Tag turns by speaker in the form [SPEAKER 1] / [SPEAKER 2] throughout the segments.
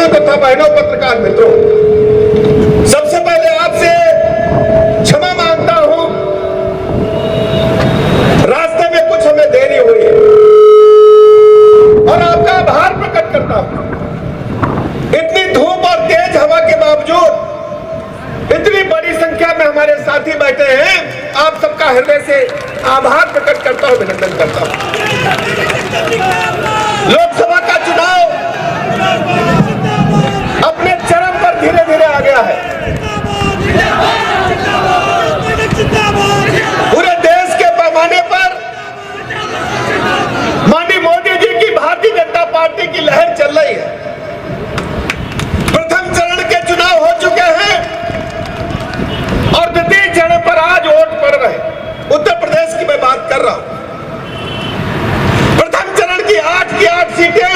[SPEAKER 1] भाइयों तथा बहनों पत्रकार मित्रों, सबसे पहले आपसे क्षमा मांगता हूं, रास्ते में कुछ हमें देरी हुई है और आपका आभार प्रकट करता हूं। इतनी धूप और तेज हवा के बावजूद इतनी बड़ी संख्या में हमारे साथी बैठे हैं, आप सबका हृदय से आभार प्रकट करता हूं, अभिनंदन करता हूं। लोकसभा का चुनाव अपने चरम पर धीरे धीरे आ गया है। पूरे देश के पैमाने पर माननीय मोदी जी की भारतीय जनता पार्टी की लहर चल रही है। प्रथम चरण के चुनाव हो चुके हैं और द्वितीय चरण पर आज वोट पड़ रहे। उत्तर प्रदेश की मैं बात कर रहा हूं। प्रथम चरण की 8 सीटें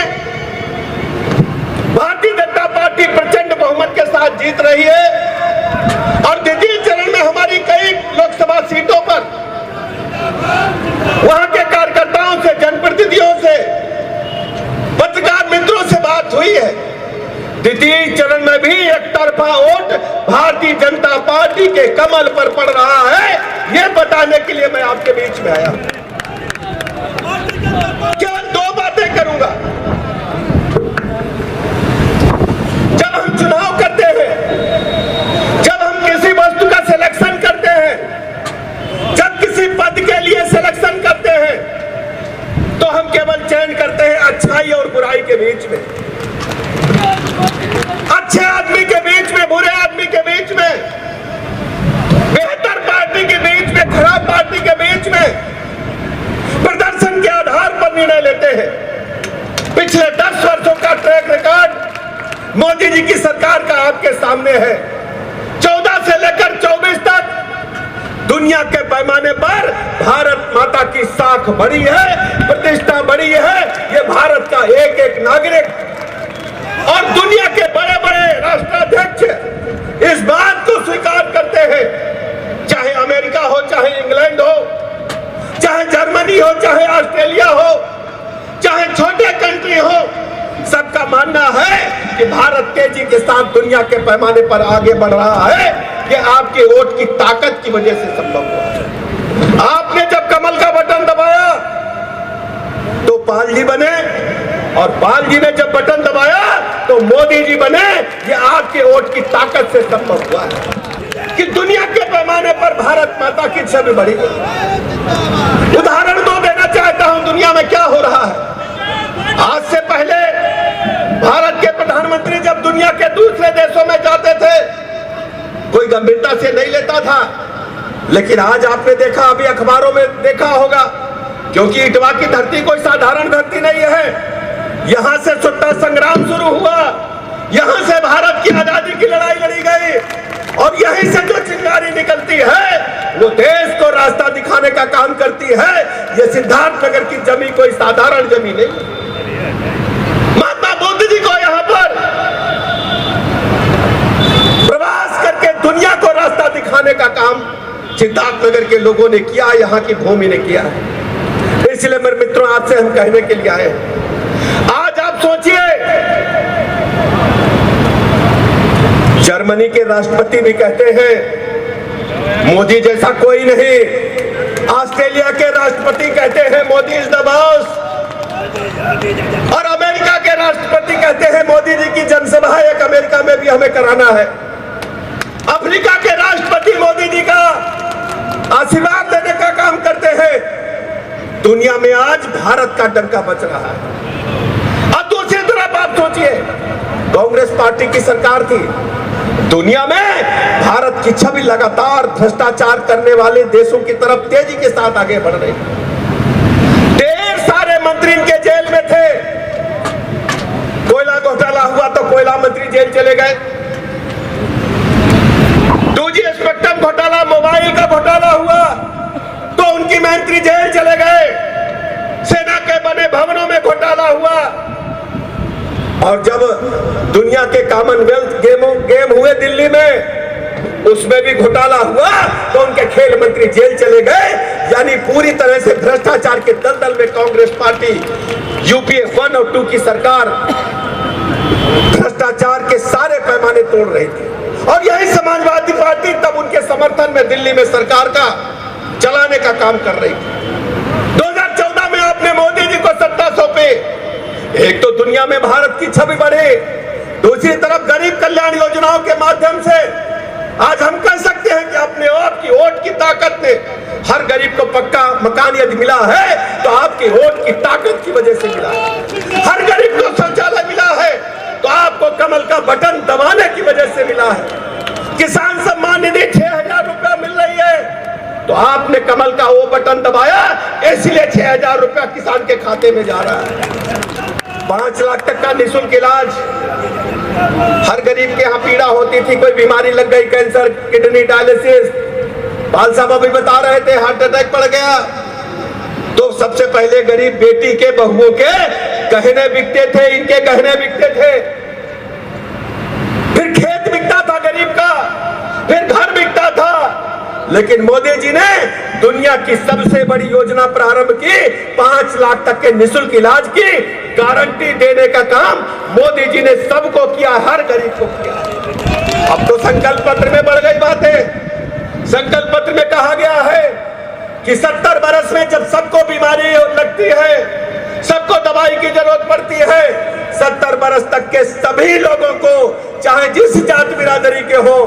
[SPEAKER 1] भारतीय जनता पार्टी प्रचंड बहुमत के साथ जीत रही है और द्वितीय चरण में हमारी कई लोकसभा सीटों पर वहां के कार्यकर्ताओं से, जनप्रतिनिधियों से, पत्रकार मित्रों से बात हुई है। द्वितीय चरण में भी एक तरफा वोट भारतीय जनता पार्टी के कमल पर पड़ रहा है, यह बताने के लिए मैं आपके बीच में आया। केवल 2 बातें करूंगा। जब हम चुनाव करते हैं, जब हम किसी वस्तु का सिलेक्शन करते हैं, जब किसी पद के लिए सिलेक्शन करते हैं, तो हम केवल चयन करते हैं अच्छाई और बुराई के बीच में, अच्छे आदमी के बीच में, बुरे आदमी के बीच में, बेहतर पार्टी के बीच में, खराब पार्टी के बीच में प्रदर्शन के आधार पर निर्णय लेते हैं। पिछले 10 वर्षों का ट्रैक रिकॉर्ड मोदी जी की सरकार का आपके सामने है। 14 से लेकर 24 तक दुनिया के पैमाने पर भारत माता की साख बढ़ी है, प्रतिष्ठा बढ़ी है। ये भारत का एक एक नागरिक और दुनिया के बड़े बड़े राष्ट्राध्यक्ष इस बात को स्वीकार करते हैं। चाहे अमेरिका हो, चाहे इंग्लैंड हो, चाहे जर्मनी हो, चाहे ऑस्ट्रेलिया हो, चाहे छोटे कंट्री हो, सबका मानना है कि भारत तेजी के साथ दुनिया के पैमाने पर आगे बढ़ रहा है। ये आपके वोट की ताकत की वजह से संभव हुआ। आपने जब कमल का बटन दबाया तो पाल जी बने और पाल जी ने जब बटन दबाया तो मोदी जी बने। ये आपके वोट की ताकत से संभव हुआ है कि दुनिया के पैमाने पर भारत माता की छवि बढ़ी। उदाहरण दो देना चाहता हूं दुनिया में क्या हो रहा है। आज से पहले भारत के प्रधानमंत्री जब दुनिया के दूसरे देशों में जाते थे, कोई गंभीरता से नहीं लेता था, लेकिन आज आपने देखा, अभी अखबारों में देखा होगा, क्योंकि इटवा की धरती कोई साधारण धरती नहीं है। यहां से स्वतंत्रता संग्राम शुरू हुआ, यहां से भारत की आजादी की लड़ाई लड़ी गई और यहीं से जो चिंगारी निकलती है वो देश को रास्ता दिखाने का काम करती है। ये सिद्धार्थनगर की जमीन कोई साधारण जमीन नहीं। महात्मा बुद्ध जी को यहां पर प्रवास करके दुनिया को रास्ता दिखाने का काम सिद्धार्थनगर के लोगों ने किया, यहां की भूमि ने किया है। इसलिए मेरे मित्रों, आपसे हम कहने के लिए आए हैं। आज आप सोचिए, जर्मनी के राष्ट्रपति भी कहते हैं मोदी जैसा कोई नहीं। ऑस्ट्रेलिया के राष्ट्रपति कहते हैं मोदी इज द बॉस। और अमेरिका के राष्ट्रपति कहते हैं मोदी जी की जनसभा एक अमेरिका में भी हमें कराना है। अफ्रीका के राष्ट्रपति मोदी जी का आशीर्वाद देने का काम करते हैं। दुनिया में आज भारत का डंका बच रहा है। अब दूसरी तरफ आप सोचिए, कांग्रेस पार्टी की सरकार थी, दुनिया में भारत की छवि लगातार भ्रष्टाचार करने वाले देशों की तरफ तेजी के साथ आगे बढ़ रही। ढेर सारे मंत्री इनके जेल में थे। कोयला घोटाला हुआ तो कोयला मंत्री जेल चले गए। 2G स्पेक्ट्रम घोटाला, मोबाइल का घोटाला हुआ तो उनकी मंत्री जेल चले गए। सेना के बने भवनों में घोटाला हुआ और जब दुनिया के कॉमनवेल्थ गेम हुए दिल्ली में, उसमें भी घोटाला हुआ तो उनके खेल मंत्री जेल चले गए। यानी पूरी तरह से भ्रष्टाचार के दलदल में कांग्रेस पार्टी, यूपीए 1 और 2 की सरकार भ्रष्टाचार तोड़ रही थी। और यही समाजवादी पार्टी तब उनके समर्थन में दिल्ली में सरकार का चलाने का काम कर रही थी। 2014 में आपने मोदी जी को सत्ता सौंपी। एक तो दुनिया में भारत की छवि बढ़ी, दूसरी तरफ गरीब कल्याण योजनाओं के माध्यम से आज हम कह सकते हैं कि अपने आपकी वोट की ताकत ने हर गरीब को पक्का मकान यदि मिला है तो आपकी वोट की ताकत की वजह से मिला है। हर गरीब को शौचालय मिला है तो आपको कमल का बटन दबाने की वजह से मिला है। किसान सम्मान निधि 6,000 रुपया मिल रही है तो आपने कमल का वो बटन दबाया, इसलिए 6,000 रुपया किसान के खाते में जा रहा है। 5 लाख तक का निःशुल्क इलाज हर गरीब के यहाँ पीड़ा होती थी, कोई बीमारी लग गई, कैंसर, किडनी डायलिसिस, पाल साहब अभी बता रहे थे हार्ट अटैक पड़ गया तो सबसे पहले गरीब बेटी के बहुओं के गहने बिकते थे, इनके गहने बिकते थे, फिर खेत बिकता था गरीब का, फिर घर बिकता था। लेकिन मोदी जी ने दुनिया की सबसे बड़ी योजना प्रारंभ की, 5 लाख तक के निःशुल्क इलाज की गारंटी देने का काम मोदी जी ने सबको किया, हर गरीब को किया। अब तो संकल्प पत्र में बढ़ गई बातें। संकल्प पत्र में कहा गया है कि 70 बरस में जब सबको बीमारी लगती है, सबको दवाई की जरूरत पड़ती है, 70 बरस तक के सभी लोगों को, चाहे जिस जात बिरादरी के हो,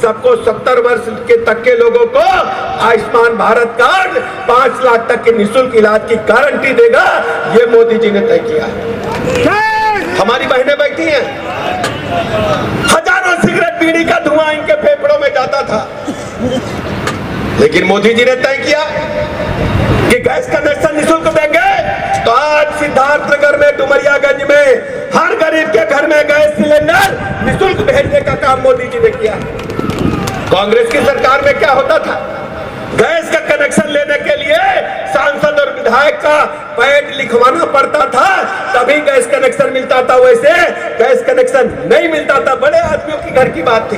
[SPEAKER 1] सबको 70 वर्ष के तक के लोगों को आयुष्मान भारत कार्ड 5 लाख तक के निःशुल्क इलाज की गारंटी देगा। ये मोदी जी ने तय किया है। हमारी बहनें बैठी हैं, हजारों सिगरेट बीड़ी का धुआं इनके फेफड़ों में जाता था, लेकिन मोदी जी ने तय किया कि गैस कनेक्शन निःशुल्क देंगे। तो आज सिद्धार्थनगर में, डुमरियागंज में हर गरीब के घर में गैस सिलेंडर निःशुल्क भेजने का काम मोदी जी ने किया। कांग्रेस की सरकार में क्या होता था, गैस का कनेक्शन लेने के लिए सांसद और विधायक का पैड लिखवाना पड़ता था तभी गैस कनेक्शन मिलता था, वैसे गैस कनेक्शन नहीं मिलता था। बड़े आदमियों की घर की बात थी।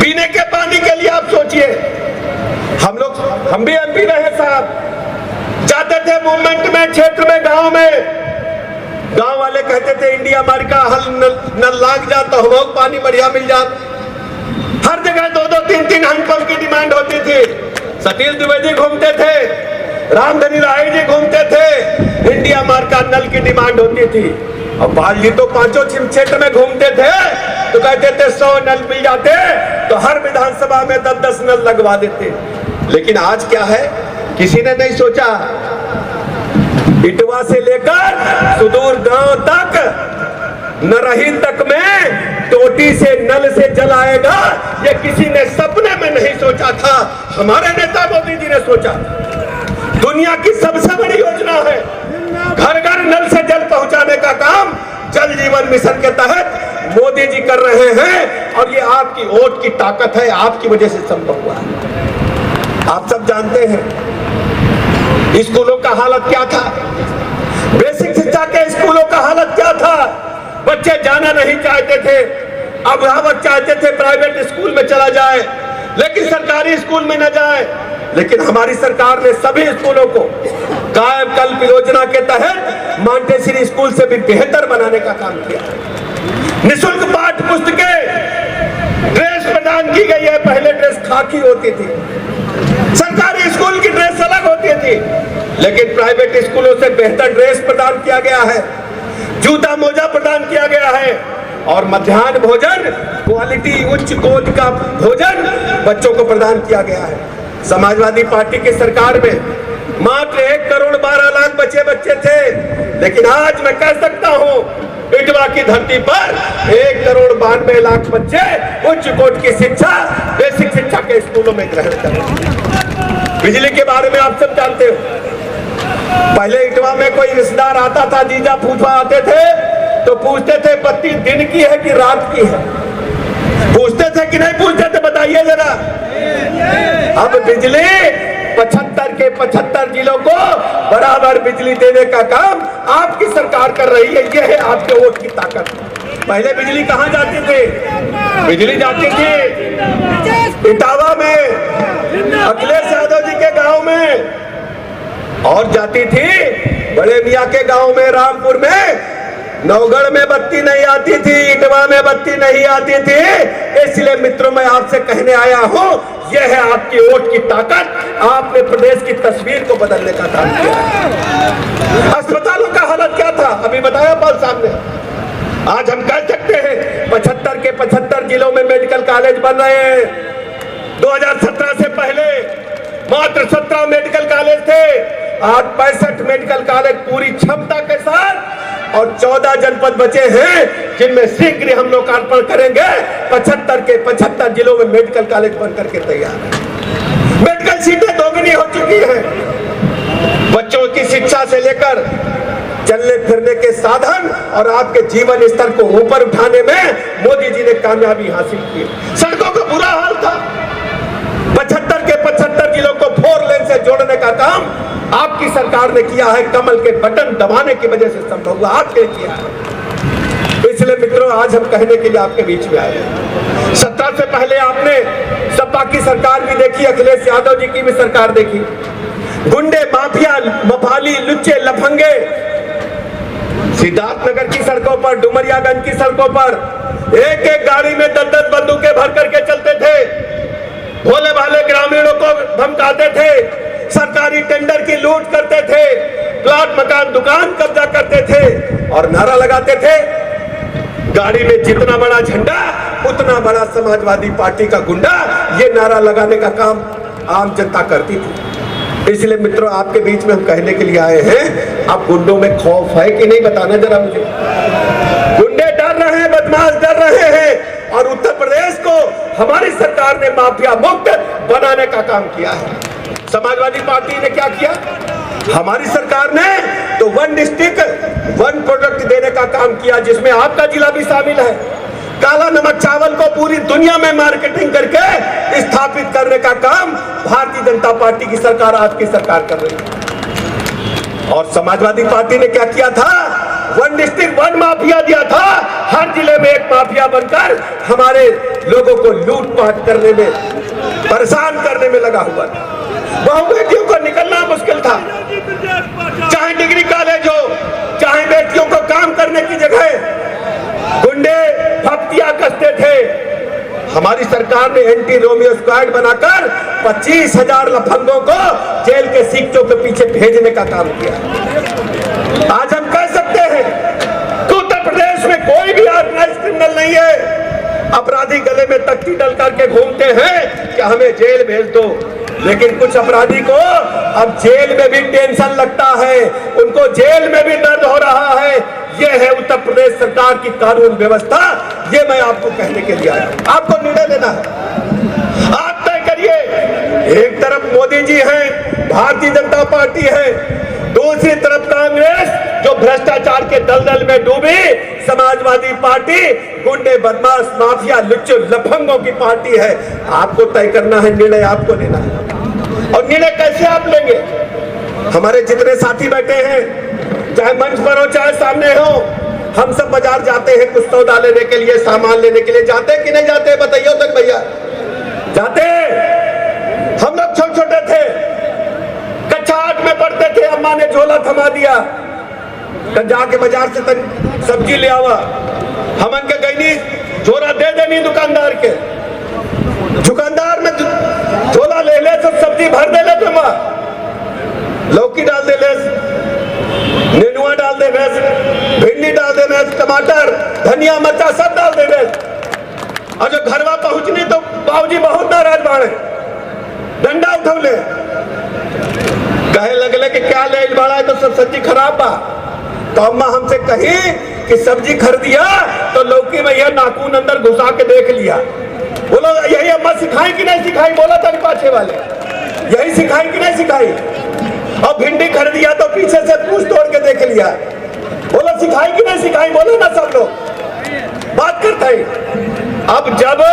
[SPEAKER 1] पीने के पानी के लिए आप सोचिए, हम भी एमपी रहे साहब, जाते थे मूवमेंट में, क्षेत्र में, गांव में, गांव वाले कहते थे इंडिया मार का हल नल लाग जाता, हम पानी बढ़िया मिल जाता। हर जगह 2-2, 3-3 हैंडपंप की डिमांड होती थी। सतीश द्विवेदी घूमते थे, रामधनी राय जी घूमते थे, इंडिया मार का नल की डिमांड होती थी। और पाल जी तो 5 क्षेत्र में घूमते थे तो कहते थे 100 नल मिल जाते तो हर विधानसभा में 10-10 नल लगवा देते। लेकिन आज क्या है, किसी ने नहीं सोचा इटवा से लेकर सुदूर गांव तक, नरही तक में टोटी से नल से जल आएगा, ये किसी ने सपने में नहीं सोचा था। हमारे नेता मोदी जी ने सोचा। दुनिया की सबसे बड़ी योजना है, घर घर नल से जल पहुंचाने का काम जल जीवन मिशन के तहत मोदी जी कर रहे हैं और ये आपकी वोट की ताकत है, आपकी वजह से संभव हुआ है। आप सब जानते हैं स्कूलों का हालत क्या था, बेसिक शिक्षा के स्कूलों का हालत क्या था। बच्चे जाना नहीं चाहते थे, अभिभावक चाहते थे प्राइवेट स्कूल में चला जाए लेकिन सरकारी स्कूल में न जाए। लेकिन हमारी सरकार ने सभी स्कूलों को कायाकल्प योजना के तहत मांटेसरी स्कूल से भी बेहतर बनाने का काम किया। निःशुल्क पाठ्य पुस्तकें, ड्रेस प्रदान की गई है। पहले ड्रेस खाकी होती थी, सरकारी स्कूल की ड्रेस अलग होती थी, लेकिन प्राइवेट स्कूलों से बेहतर ड्रेस प्रदान किया गया है, जूता मोजा प्रदान किया गया है और मध्याह्न भोजन, क्वालिटी उच्च कोटि का भोजन बच्चों को प्रदान किया गया है। समाजवादी पार्टी की सरकार में मात्र 1,12,00,000 बच्चे थे, लेकिन आज मैं कह सकता हूं इटवा की धरती पर 1,92,00,000 बच्चे उच्च कोटि की शिक्षा, बेसिक शिक्षा के स्कूलों में ग्रहण कर रहे हैं। बिजली के बारे में आप सब जानते हो, पहले इटवा में कोई रिश्तेदार आता था, जीजा फूफा आते थे तो पूछते थे बत्ती दिन की है कि रात की है, पूछते थे कि नहीं पूछते थे, बताइए जरा। अब बिजली 75 के 75 जिलों को बराबर बिजली देने का काम आपकी सरकार कर रही है। यह है आपके वोट की ताकत। पहले बिजली कहाँ जाती थी? बिजली जाती थी इटावा में, अखिलेश यादव जी के गांव में, और जाती थी बड़े मियाँ के गांव में, रामपुर में, नौगढ़ में बत्ती नहीं आती थी, इटवा में बत्ती नहीं आती थी। इसलिए मित्रों मैं आपसे कहने आया हूं, यह है आपकी वोट की ताकत। आपने प्रदेश की तस्वीर को बदलने का काम किया। अस्पतालों का हालत क्या था अभी बताया पाल साहब ने। आज हम कह सकते हैं 75 के 75 जिलों में मेडिकल कॉलेज बन रहे हैं। 2017 से पहले मात्र 17 मेडिकल कॉलेज थे, आज 65 मेडिकल कॉलेज पूरी क्षमता के साथ और 14 जनपद बचे हैं जिनमें शीघ्र हम लोकार्पण करेंगे। 75 के 75 जिलों में मेडिकल कॉलेज बनकर के तैयार है। मेडिकल सीटें दोगुनी हो चुकी हैं। बच्चों की शिक्षा से लेकर चलने फिरने के साधन और आपके जीवन स्तर को ऊपर उठाने में मोदी जी ने कामयाबी हासिल की। सड़कों का बुरा हाल था। 75 के 75 जिलों को 4 लेन से जोड़ने का काम आपकी सरकार ने किया है। कमल के बटन दबाने की वजह से संभव हुआ, आपने किया है। इसलिए मित्रों आज हम कहने के लिए आपके बीच में आए हैं। 17 से पहले आपने सपा की सरकार भी देखी, अखिलेश यादव जी की भी सरकार देखी। गुंडे, माफिया, मफाली, लुच्चे, लफंगे सिद्धार्थनगर की सड़कों पर, डुमरियागंज की सड़कों पर एक एक गाड़ी में 10-10 बंदूकें भर करके चलते थे। भोले भाले ग्रामीणों को धमकाते थे, सरकारी टेंडर की लूट करते थे, प्लाट मकान दुकान कब्जा करते थे और नारा लगाते थे। गाड़ी में जितना बड़ा झंडा उतना बड़ा समाजवादी पार्टी का गुंडा, ये नारा लगाने का काम आम जनता करती थी। इसलिए मित्रों आपके बीच में हम कहने के लिए आए हैं, आप गुंडों में खौफ है कि नहीं बताना जरा मुझे। गुंडे डर रहे हैं, बदमाश डर रहे हैं और उत्तर प्रदेश को हमारी सरकार ने माफिया मुक्त बनाने का काम किया है। समाजवादी पार्टी ने क्या किया? हमारी सरकार ने तो 1 डिस्ट्रिक्ट 1 प्रोडक्ट देने का काम किया, जिसमें आपका जिला भी शामिल है। काला नमक चावल को पूरी दुनिया में मार्केटिंग करके स्थापित करने का काम भारतीय जनता पार्टी की सरकार, आपकी सरकार कर रही है। और समाजवादी पार्टी ने क्या किया था? 1 डिस्ट्रिक्ट 1 माफिया दिया था। हर जिले में एक माफिया बनकर हमारे लोगों को लूटपाट करने में, परेशान करने में लगा हुआ था। बहु बेटियों को निकलना मुश्किल था, चाहे डिग्री कॉलेज हो, चाहे बेटियों को काम करने की जगह गुंडे फप्तियां कसते थे। हमारी सरकार ने एंटी रोमियो स्क्वाड बनाकर 25,000 लफंगों को जेल के सीटों के पीछे भेजने का काम किया। आज हम कह सकते हैं कि उत्तर प्रदेश में कोई भी ऑर्गेनाइज क्रिमिनल नहीं है। अपराधी गले में तख्ती डल करके घूमते हैं कि हमें जेल भेज दो, लेकिन कुछ अपराधी को अब जेल में भी टेंशन लगता है, उनको जेल में भी दर्द हो रहा है। यह है उत्तर प्रदेश सरकार की कानून व्यवस्था। ये मैं आपको कहने के लिए आया हूं। आपको निर्णय लेना है, आप तय करिए। एक तरफ मोदी जी हैं, भारतीय जनता पार्टी है, दूसरी तरफ कांग्रेस जो भ्रष्टाचार के दलदल में डूबी, समाजवादी पार्टी गुंडे, बदमाश, माफिया, लुच्चे, लफंगों की पार्टी है। आपको तय करना है, निर्णय आपको लेना है। और निर्णय कैसे आप लेंगे? हमारे जितने साथी बैठे हैं, चाहे मंच पर हो चाहे सामने हो, हम सब बाजार जाते हैं कुछ सौदा लेने के लिए, सामान लेने के लिए। जाते कि नहीं जाते बताइए तक भैया? जाते। हम लोग छोटे छोटे थे, कक्षा 8 में पढ़ते थे, अम्मा ने झोला थमा दिया, जाके बाजार से सब्जी ले आवा। हमन के गईनी झोला दे देनी दुकानदार के, दुकानदार में झोला ले ले तो सब्जी भर दे ले, तुम लौकी डाल दे ले, नेनुआ डाल दे, भिंडी डाल दे, टमाटर, धनिया, मिर्चा सब डाल दे। और जो घरवा पहुंचनी तो बाबूजी बहुत नाराज बाड़े, डंडा उठौले, कहे लगले कि क्या ले बाड़ा है, तो सब सब्जी खराब बा। तो अम्मा हमसे कही कि सब्जी खरीदिया तो लौकी में यह नाखून अंदर घुसा के देख लिया। बोलो यही अम्मा सिखाई कि नहीं सिखाई? बोला था पाछे वाले, यही सिखाई कि नहीं सिखाई? और भिंडी खरीदिया तो पीछे से पूछ तोड़ के देख लिया। बोलो सिखाई कि नहीं सिखाई? बोलो ना, सब लोग बात करते हैं। अब जब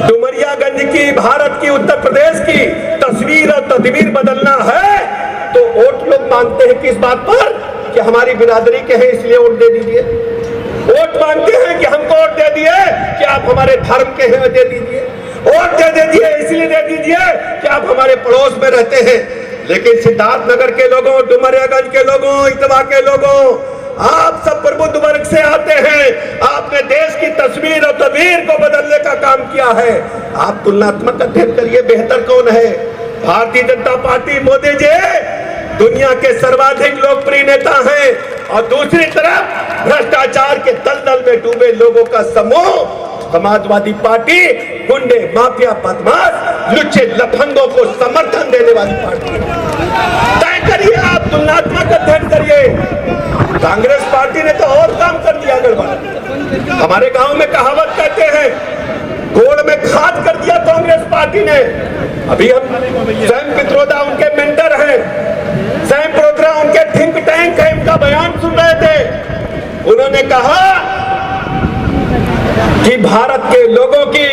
[SPEAKER 1] डुमरियागंज की, भारत की, उत्तर प्रदेश की तस्वीर और तदबीर बदलना है तो वोट लोग मांगते हैं किस बात पर? कि हमारी बिरादरी के हैं इसलिए वोट दे दीजिए। वोट मांगते हैं कि हमको वोट दे दिए कि आप हमारे धर्म के हैं, दे दीजिए। वोट दे दीजिए इसलिए दे दीजिए कि आप हमारे पड़ोस में रहते हैं। लेकिन सिद्धार्थनगर के लोगों, डुमरियागंज के लोगों, इटवा के लोगों, आप सब प्रबुद्ध वर्ग से आते हैं, आपने देश की तस्वीर और तस्वीर को बदलने का काम किया है। आप तुलनात्मक अध्ययन करिए, बेहतर कौन है? भारतीय जनता पार्टी, मोदी जी दुनिया के सर्वाधिक लोकप्रिय नेता हैं और दूसरी तरफ भ्रष्टाचार के दलदल में डूबे लोगों का समूह समाजवादी पार्टी गुंडे, माफिया, बदमाश, लुच्चे, लफंगों को समर्थन देने वाली पार्टी है। तय करिए, आप तुलनात्मक अध्ययन करिए। कांग्रेस पार्टी ने तो और काम कर दिया गड़बड़। हमारे गांव में कहावत कहते हैं, गोड़ में खाद कर दिया कांग्रेस पार्टी ने। अभी हम स्वयं पित्रोदा उनके मेंटर हैं, स्वयं प्रोत्रा उनके थिंक टैंक है, इनका बयान सुन रहे थे। उन्होंने कहा कि भारत के लोगों की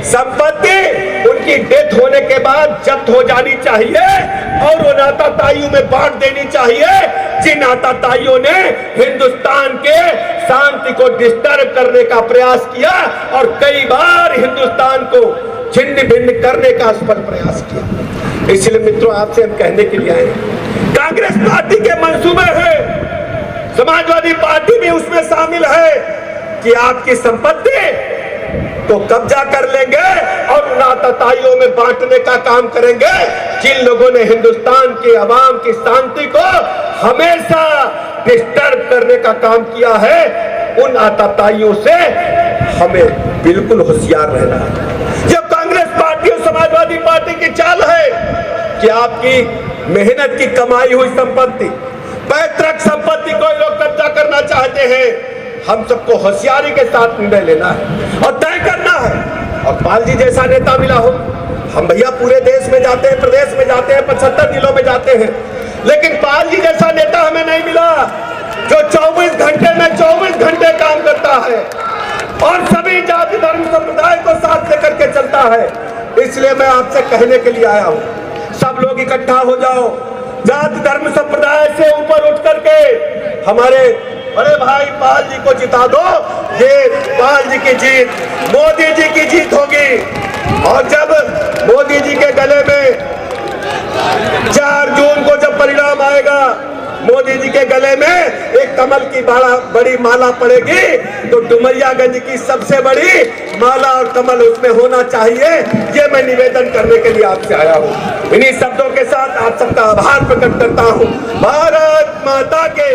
[SPEAKER 1] संपत्ति उनकी डेथ होने के बाद जब्त हो जानी चाहिए और उन आताताइयों में बांट देनी चाहिए जिन आताताइयों ने हिंदुस्तान के शांति को डिस्टर्ब करने का प्रयास किया और कई बार हिंदुस्तान को छिन्न भिन्न करने का असफल प्रयास किया। इसलिए मित्रों, आपसे हम कहने के लिए आए, कांग्रेस पार्टी के मंसूबे हैं, समाजवादी पार्टी भी उसमें शामिल है कि आपकी संपत्ति तो कब्जा कर लेंगे और उन आताताइयों में बांटने का काम करेंगे जिन लोगों ने हिंदुस्तान के अवाम की शांति को हमेशा डिस्टर्ब करने का काम किया है। उन आताताइयों से हमें बिल्कुल होशियार रहना है। जब कांग्रेस पार्टी और समाजवादी पार्टी की चाल है कि आपकी मेहनत की कमाई हुई संपत्ति, पैतृक संपत्ति कोई लोग कब्जा करना चाहते हैं, हम सबको होशियारी के साथ निर्णय लेना है और तय करना है। और पाल जी जैसा नेता मिला हो, हम भैया पूरे देश में जाते हैं, प्रदेश में जाते हैं, 75 जिलों में जाते हैं, लेकिन पाल जी जैसा नेता हमें नहीं मिला जो 24 घंटे में 24 घंटे काम करता है और सभी जाति धर्म संप्रदाय को साथ लेकर के चलता है। इसलिए मैं आपसे कहने के लिए आया हूँ, सब लोग इकट्ठा हो जाओ, जाति धर्म संप्रदाय से ऊपर उठ करके हमारे बड़े भाई पाल जी को जिता दो। ये पाल जी की जीत, मोदी जी की जीत होगी। और जब मोदी जी के गले में 4 जून को जब परिणाम आएगा, मोदी जी के गले में एक कमल की बड़ी माला पड़ेगी, तो डुमरियागंज की सबसे बड़ी माला और कमल उसमें होना चाहिए। ये मैं निवेदन करने के लिए आपसे आया हूँ। इन्हीं शब्दों के साथ आप सबका आभार प्रकट करता हूँ। भारत माता के